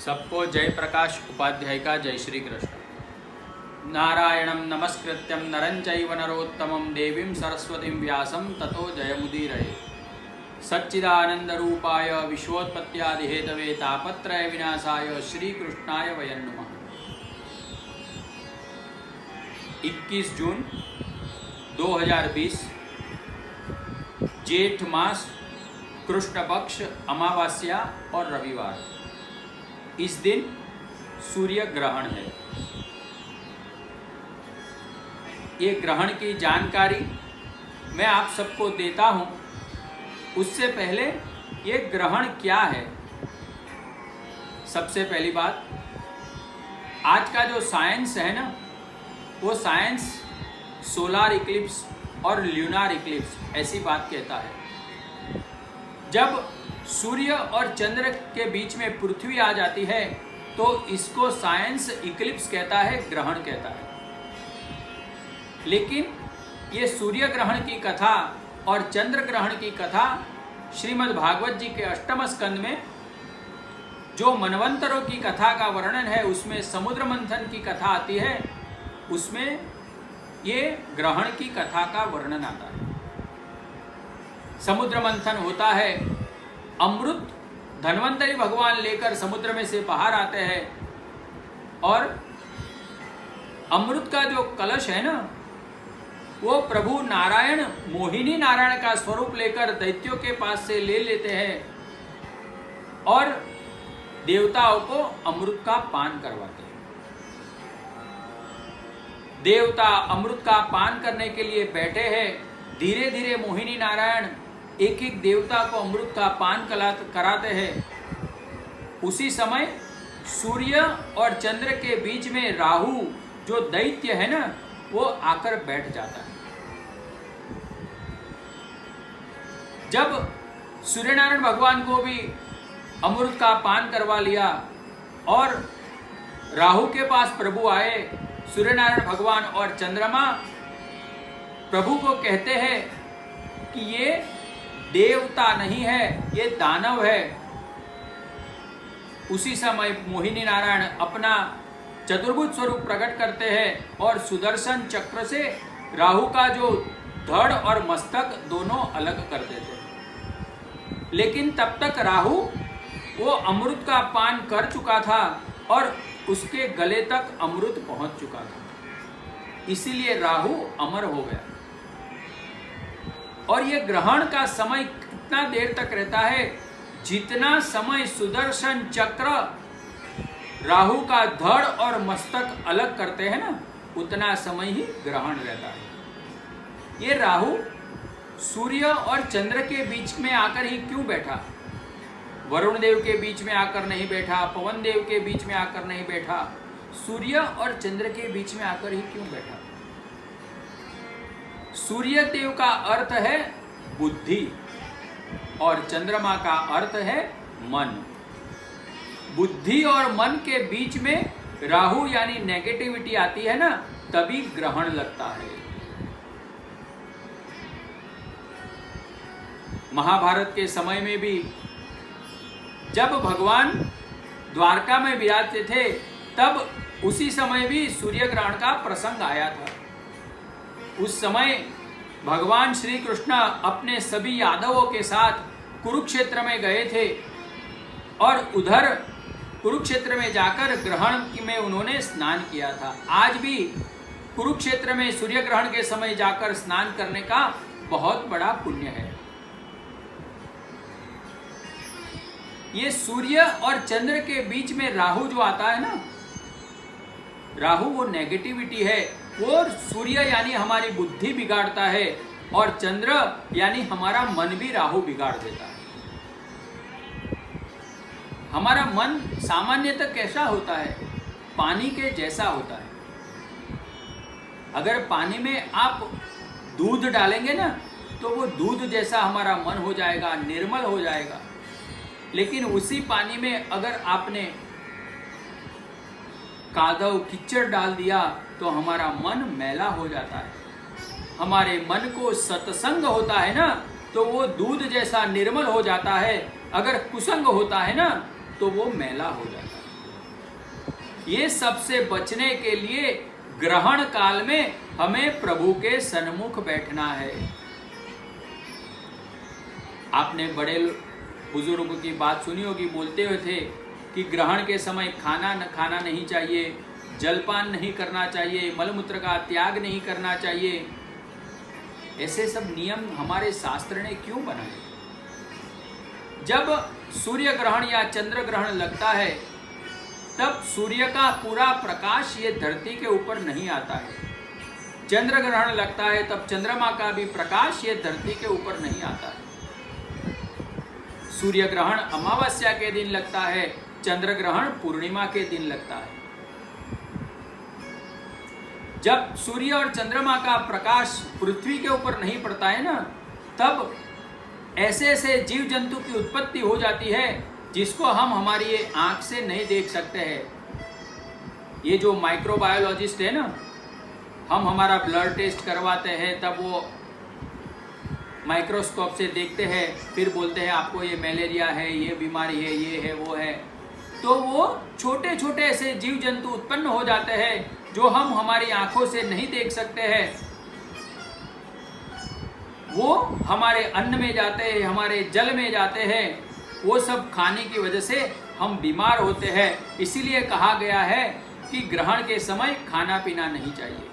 सबको जय प्रकाश उपाध्याय का जय श्री कृष्ण। नारायणं नमस्कृत्यं नरं चैव नरोत्तमं देवीं सरस्वतीं व्यासं ततो जयमुदीरये। सच्चिदानंदरूपाय विश्वोत्पत्त्यादिहेतवे तापत्रय विनाशाय श्रीकृष्णाय वयं नमः। 21 जून 2020 जेठ मास कृष्ण पक्ष अमावस्या और रविवार। इस दिन सूर्य ग्रहण है। ये ग्रहण की जानकारी मैं आप सबको देता हूँ। उससे पहले ये ग्रहण क्या है, सबसे पहली बात, आज का जो साइंस है ना, वो साइंस सोलार इक्लिप्स और ल्यूनार इक्लिप्स ऐसी बात कहता है। जब सूर्य और चंद्र के बीच में पृथ्वी आ जाती है तो इसको साइंस इक्लिप्स कहता है, ग्रहण कहता है। लेकिन ये सूर्य ग्रहण की कथा और चंद्र ग्रहण की कथा श्रीमद् भागवत जी के 8वें स्कंद में जो मनवंतरों की कथा का वर्णन है, उसमें समुद्र मंथन की कथा आती है, उसमें ये ग्रहण की कथा का वर्णन आता है। समुद्र मंथन होता है, अमृत धन्वंतरी भगवान लेकर समुद्र में से बाहर आते हैं और अमृत का जो कलश है ना, वो प्रभु नारायण मोहिनी नारायण का स्वरूप लेकर दैत्यों के पास से ले लेते हैं और देवताओं को अमृत का पान करवाते हैं। देवता अमृत का पान करने के लिए बैठे हैं। धीरे धीरे मोहिनी नारायण एक एक देवता को अमृत का पान कराते हैं। उसी समय सूर्य और चंद्र के बीच में राहु जो दैत्य है ना, वो आकर बैठ जाता है। जब सूर्यनारायण भगवान को भी अमृत का पान करवा लिया और राहु के पास प्रभु आए, सूर्यनारायण भगवान और चंद्रमा प्रभु को कहते हैं कि ये देवता नहीं है, ये दानव है। उसी समय मोहिनी नारायण अपना चतुर्भुज स्वरूप प्रकट करते हैं और सुदर्शन चक्र से राहु का जो धड़ और मस्तक दोनों अलग कर देते हैं। लेकिन तब तक राहु वो अमृत का पान कर चुका था और उसके गले तक अमृत पहुंच चुका था, इसीलिए राहु अमर हो गया। और ये ग्रहण का समय कितना देर तक रहता है? जितना समय सुदर्शन चक्र राहु का धड़ और मस्तक अलग करते हैं ना, उतना समय ही ग्रहण रहता है। ये राहु सूर्य और चंद्र के बीच में आकर ही क्यों बैठा? वरुण देव के बीच में आकर नहीं बैठा, पवन देव के बीच में आकर नहीं बैठा, सूर्य और चंद्र के बीच में आकर ही क्यों बैठा? सूर्य देव का अर्थ है बुद्धि और चंद्रमा का अर्थ है मन। बुद्धि और मन के बीच में राहु यानी नेगेटिविटी आती है ना, तभी ग्रहण लगता है। महाभारत के समय में भी जब भगवान द्वारका में विराजते थे, तब उसी समय भी सूर्य ग्रहण का प्रसंग आया था। उस समय भगवान श्री कृष्ण अपने सभी यादवों के साथ कुरुक्षेत्र में गए थे और उधर कुरुक्षेत्र में जाकर ग्रहण में उन्होंने स्नान किया था। आज भी कुरुक्षेत्र में सूर्य ग्रहण के समय जाकर स्नान करने का बहुत बड़ा पुण्य है। ये सूर्य और चंद्र के बीच में राहु जो आता है ना, राहु वो नेगेटिविटी है। वो सूर्य यानी हमारी बुद्धि बिगाड़ता है और चंद्र यानी हमारा मन भी राहु बिगाड़ देता है। हमारा मन सामान्यतः कैसा होता है? पानी के जैसा होता है। अगर पानी में आप दूध डालेंगे ना, तो वो दूध जैसा हमारा मन हो जाएगा, निर्मल हो जाएगा। लेकिन उसी पानी में अगर आपने कादव कीचड़ डाल दिया तो हमारा मन मैला हो जाता है। हमारे मन को सत्संग होता है ना, तो वो दूध जैसा निर्मल हो जाता है। अगर कुसंग होता है ना, तो वो मैला हो जाता है। ये सबसे बचने के लिए ग्रहण काल में हमें प्रभु के सन्मुख बैठना है। आपने बड़े बुजुर्गों की बात सुनी होगी, बोलते हुए थे कि ग्रहण के समय खाना नहीं चाहिए, जलपान नहीं करना चाहिए, मलमूत्र का त्याग नहीं करना चाहिए। ऐसे सब नियम हमारे शास्त्र ने क्यों बनाए? जब सूर्य ग्रहण या चंद्र ग्रहण लगता है तब सूर्य का पूरा प्रकाश ये धरती के ऊपर नहीं आता है। चंद्र ग्रहण लगता है तब चंद्रमा का भी प्रकाश ये धरती के ऊपर नहीं आता है। सूर्य ग्रहण अमावस्या के दिन लगता है, चंद्र ग्रहण पूर्णिमा के दिन लगता है। जब सूर्य और चंद्रमा का प्रकाश पृथ्वी के ऊपर नहीं पड़ता है ना, तब ऐसे ऐसे जीव जंतु की उत्पत्ति हो जाती है जिसको हम हमारी ये आंख से नहीं देख सकते हैं। ये जो माइक्रोबायोलॉजिस्ट है ना, हम हमारा ब्लड टेस्ट करवाते हैं, तब वो माइक्रोस्कोप से देखते हैं, फिर बोलते हैं आपको ये मलेरिया है, ये बीमारी है, ये है, वो है। तो वो छोटे छोटे ऐसे जीव जंतु उत्पन्न हो जाते हैं जो हम हमारी आंखों से नहीं देख सकते हैं। वो हमारे अन्न में जाते हैं, हमारे जल में जाते हैं। वो सब खाने की वजह से हम बीमार होते हैं। इसीलिए कहा गया है कि ग्रहण के समय खाना पीना नहीं चाहिए।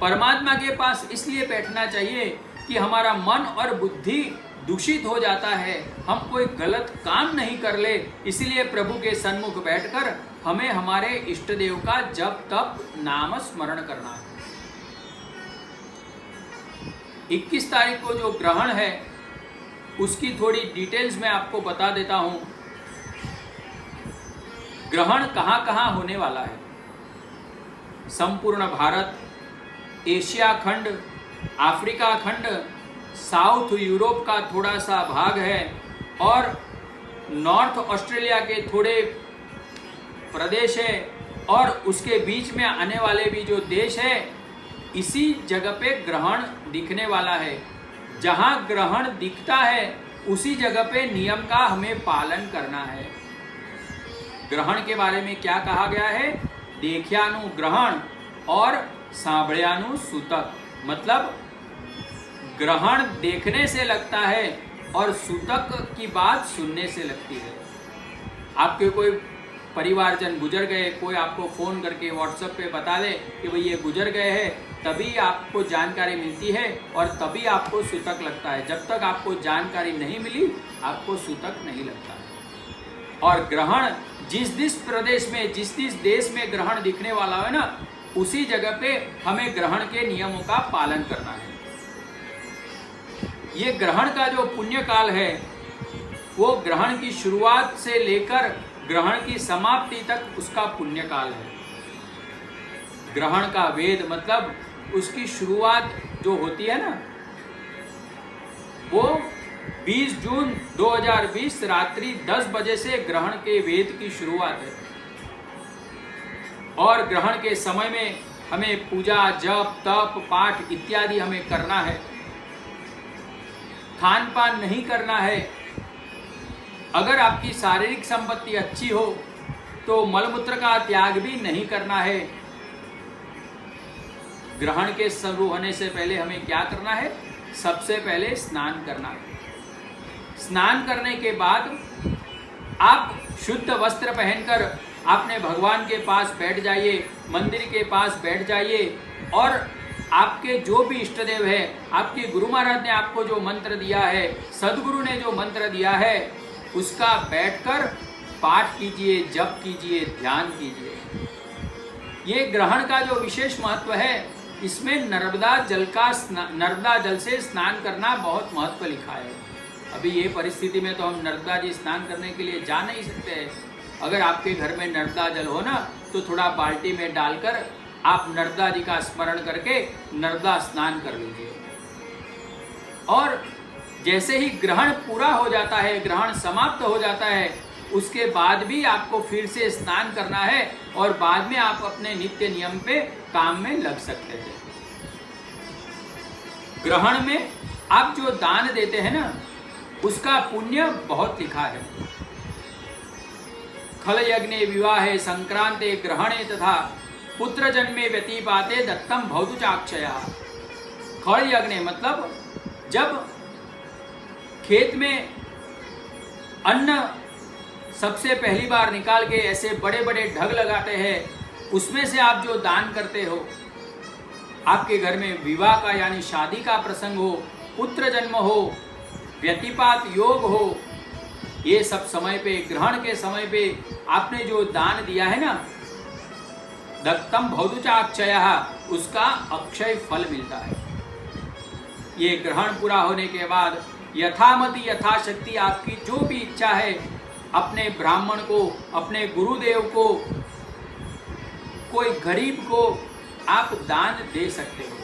परमात्मा के पास इसलिए बैठना चाहिए कि हमारा मन और बुद्धि दूषित हो जाता है, हम कोई गलत काम नहीं कर ले। इसलिए प्रभु के सन्मुख बैठकर हमें हमारे इष्ट देव का जप तप नाम स्मरण करना है। 21 तारीख को जो ग्रहण है उसकी थोड़ी डिटेल्स मैं आपको बता देता हूं। ग्रहण कहां कहां होने वाला है? संपूर्ण भारत, एशिया खंड, अफ्रीका खंड, साउथ यूरोप का थोड़ा सा भाग है और नॉर्थ ऑस्ट्रेलिया के थोड़े प्रदेश है और उसके बीच में आने वाले भी जो देश है, इसी जगह पे ग्रहण दिखने वाला है। जहां ग्रहण दिखता है उसी जगह पे नियम का हमें पालन करना है। ग्रहण के बारे में क्या कहा गया है? देख्यानु ग्रहण और सांभळ्यानु सूतक। मतलब ग्रहण देखने से लगता है और सूतक की बात सुनने से लगती है। आपके कोई परिवारजन गुजर गए, कोई आपको फोन करके व्हाट्सएप पे बता दे कि भाई ये गुजर गए हैं, तभी आपको जानकारी मिलती है और तभी आपको सूतक लगता है। जब तक आपको जानकारी नहीं मिली आपको सूतक नहीं लगता है। और ग्रहण जिस प्रदेश में, जिस देश में ग्रहण दिखने वाला है ना, उसी जगह पे हमें ग्रहण के नियमों का पालन करना है। ये ग्रहण का जो पुण्य काल है वो ग्रहण की शुरुआत से लेकर ग्रहण की समाप्ति तक उसका पुण्य काल है। ग्रहण का वेद मतलब उसकी शुरुआत जो होती है ना, वो 20 जून 2020 रात्रि 10 बजे से ग्रहण के वेद की शुरुआत है। और ग्रहण के समय में हमें पूजा, जप, तप, पाठ इत्यादि हमें करना है। खान पान नहीं करना है। अगर आपकी शारीरिक संपत्ति अच्छी हो तो मलमूत्र का त्याग भी नहीं करना है। ग्रहण के शुरू होने से पहले हमें क्या करना है? सबसे पहले स्नान करना है। स्नान करने के बाद आप शुद्ध वस्त्र पहनकर अपने भगवान के पास बैठ जाइए, मंदिर के पास बैठ जाइए और आपके जो भी इष्ट देव है, आपके गुरु महाराज ने आपको जो मंत्र दिया है, सदगुरु ने जो मंत्र दिया है, उसका बैठकर पाठ कीजिए, जप कीजिए, ध्यान कीजिए। ये ग्रहण का जो विशेष महत्व है, इसमें नर्मदा जल से स्नान करना बहुत महत्व लिखा है। अभी ये परिस्थिति में तो हम नर्मदा जी स्नान करने के लिए जा नहीं सकते। अगर आपके घर में नर्मदा जल हो ना, तो थोड़ा बाल्टी में डालकर आप नर्मदा जी का स्मरण करके नर्मदा स्नान कर लीजिए। और जैसे ही ग्रहण पूरा हो जाता है, ग्रहण समाप्त हो जाता है, उसके बाद भी आपको फिर से स्नान करना है और बाद में आप अपने नित्य नियम पे काम में लग सकते हैं। ग्रहण में आप जो दान देते हैं ना, उसका पुण्य बहुत लिखा है। खल यज्ञे विवाहे संक्रांते ग्रहणे तथा पुत्र जन्मे व्यतीपाते दत्तम भवतु चाक्षया। खल यज्ञ मतलब जब खेत में अन्न सबसे पहली बार निकाल के ऐसे बड़े बड़े ढग लगाते हैं, उसमें से आप जो दान करते हो, आपके घर में विवाह का यानी शादी का प्रसंग हो, पुत्र जन्म हो, व्यतिपात योग हो, ये सब समय पे, ग्रहण के समय पे आपने जो दान दिया है ना, दत्तम भवतु चाक्षयः, उसका अक्षय फल मिलता है। ये ग्रहण पूरा होने के बाद यथामति यथाशक्ति आपकी जो भी इच्छा है, अपने ब्राह्मण को, अपने गुरुदेव को, कोई गरीब को आप दान दे सकते हो।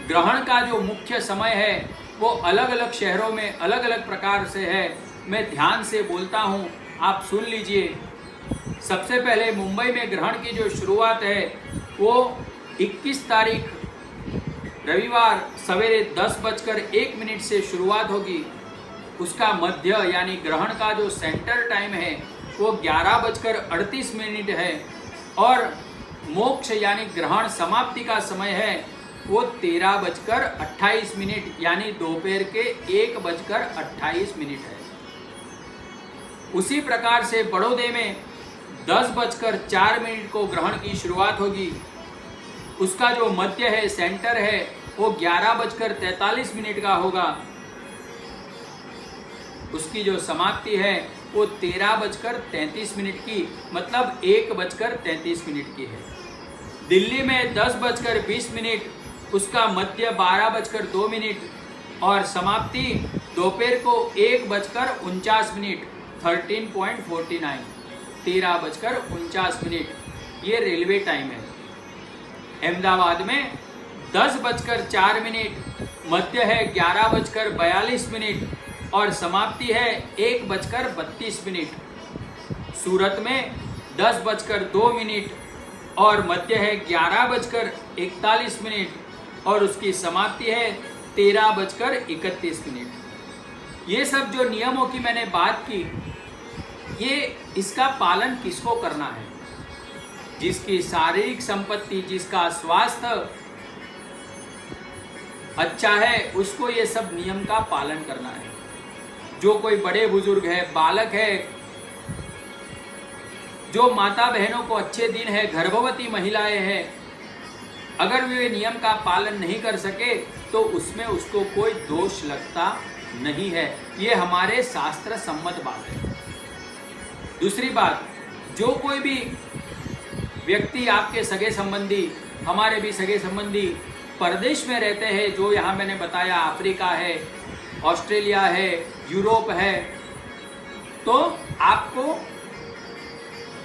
ग्रहण का जो मुख्य समय है वो अलग अलग शहरों में अलग अलग प्रकार से है। मैं ध्यान से बोलता हूँ, आप सुन लीजिए। सबसे पहले मुंबई में ग्रहण की जो शुरुआत है वो 21 तारीख रविवार सवेरे 10:01 से शुरुआत होगी। उसका मध्य यानी ग्रहण का जो सेंटर टाइम है वो 11:38 है और मोक्ष यानी ग्रहण समाप्ति का समय है वो 13:28 यानी दोपहर के 1:28 है। उसी प्रकार से बड़ौदे में 10:04 को ग्रहण की शुरुआत होगी। उसका जो मध्य है, सेंटर है, वो 11:43 का होगा। उसकी जो समाप्ति है वो 13:33 की, मतलब 1:33 की है। दिल्ली में 10:20, उसका मध्य 12:02 और समाप्ति दोपहर को 1:49, 13:49, 13:49 ये रेलवे टाइम है। अहमदाबाद में 10:04, मध्य है 11:42 और समाप्ति है 1:32। सूरत में 10:02 और मध्य है 11:41 और उसकी समाप्ति है 13:31। ये सब जो नियमों की मैंने बात की, ये इसका पालन किसको करना है? जिसकी शारीरिक संपत्ति, जिसका स्वास्थ्य अच्छा है, उसको ये सब नियम का पालन करना है। जो कोई बड़े बुजुर्ग है, बालक है, जो माता बहनों को अच्छे दिन है, गर्भवती महिलाएं हैं, अगर वे नियम का पालन नहीं कर सके तो उसमें उसको कोई दोष लगता नहीं है। ये हमारे शास्त्र सम्मत बात है। दूसरी बात, जो कोई भी व्यक्ति, आपके सगे संबंधी, हमारे भी सगे संबंधी परदेश में रहते हैं, जो यहाँ मैंने बताया अफ्रीका है, ऑस्ट्रेलिया है, यूरोप है, तो आपको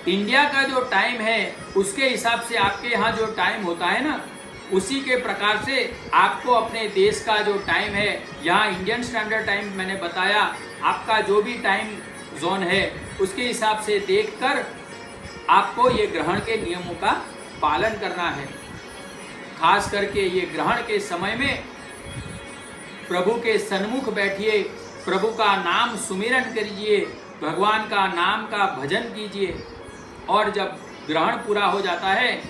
इंडिया का जो टाइम है उसके हिसाब से आपके यहाँ जो टाइम होता है ना, उसी के प्रकार से आपको अपने देश का जो टाइम है, यहाँ इंडियन स्टैंडर्ड टाइम मैंने बताया, आपका जो भी टाइम जोन है उसके हिसाब से देखकर आपको ये ग्रहण के नियमों का पालन करना है। खास करके ये ग्रहण के समय में प्रभु के सन्मुख बैठिए, प्रभु का नाम सुमिरन करिए, भगवान का नाम का भजन कीजिए। और जब ग्रहण पूरा हो जाता है,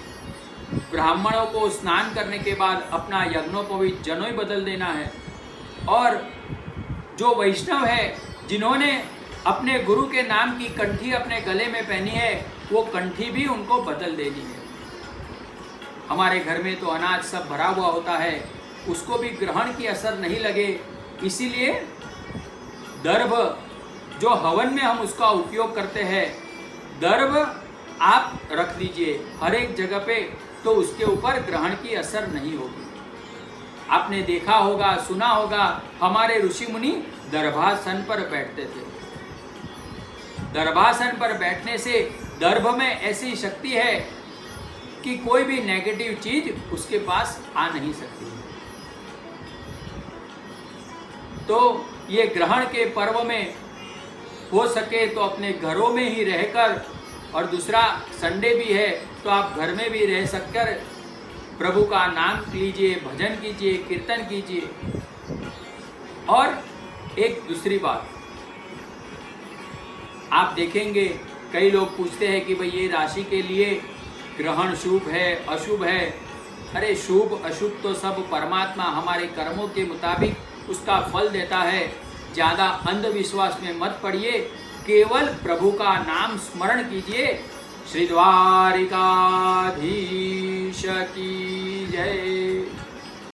ब्राह्मणों को स्नान करने के बाद अपना यज्ञोपवीत जनेऊ बदल देना है। और जो वैष्णव है, जिन्होंने अपने गुरु के नाम की कंठी अपने गले में पहनी है, वो कंठी भी उनको बदल देनी है। हमारे घर में तो अनाज सब भरा हुआ होता है, उसको भी ग्रहण की असर नहीं लगे, इसीलिए दर्भ जो हवन में हम उसका उपयोग करते हैं, दर्भ आप रख दीजिए हर एक जगह पे, तो उसके ऊपर ग्रहण की असर नहीं होगी। आपने देखा होगा, सुना होगा, हमारे ऋषि मुनि दर्भासन पर बैठते थे। दर्भासन पर बैठने से दर्भ में ऐसी शक्ति है कि कोई भी नेगेटिव चीज उसके पास आ नहीं सकती। तो ये ग्रहण के पर्व में हो सके तो अपने घरों में ही रहकर, और दूसरा संडे भी है तो आप घर में भी रह सककर प्रभु का नाम लीजिए, भजन कीजिए, कीर्तन कीजिए। और एक दूसरी बात, आप देखेंगे कई लोग पूछते हैं कि भाई ये राशि के लिए ग्रहण शुभ है अशुभ है। अरे शुभ अशुभ तो सब परमात्मा हमारे कर्मों के मुताबिक उसका फल देता है। ज़्यादा अंधविश्वास में मत पड़िए, केवल प्रभु का नाम स्मरण कीजिए। श्री द्वारिकाधीश की जय।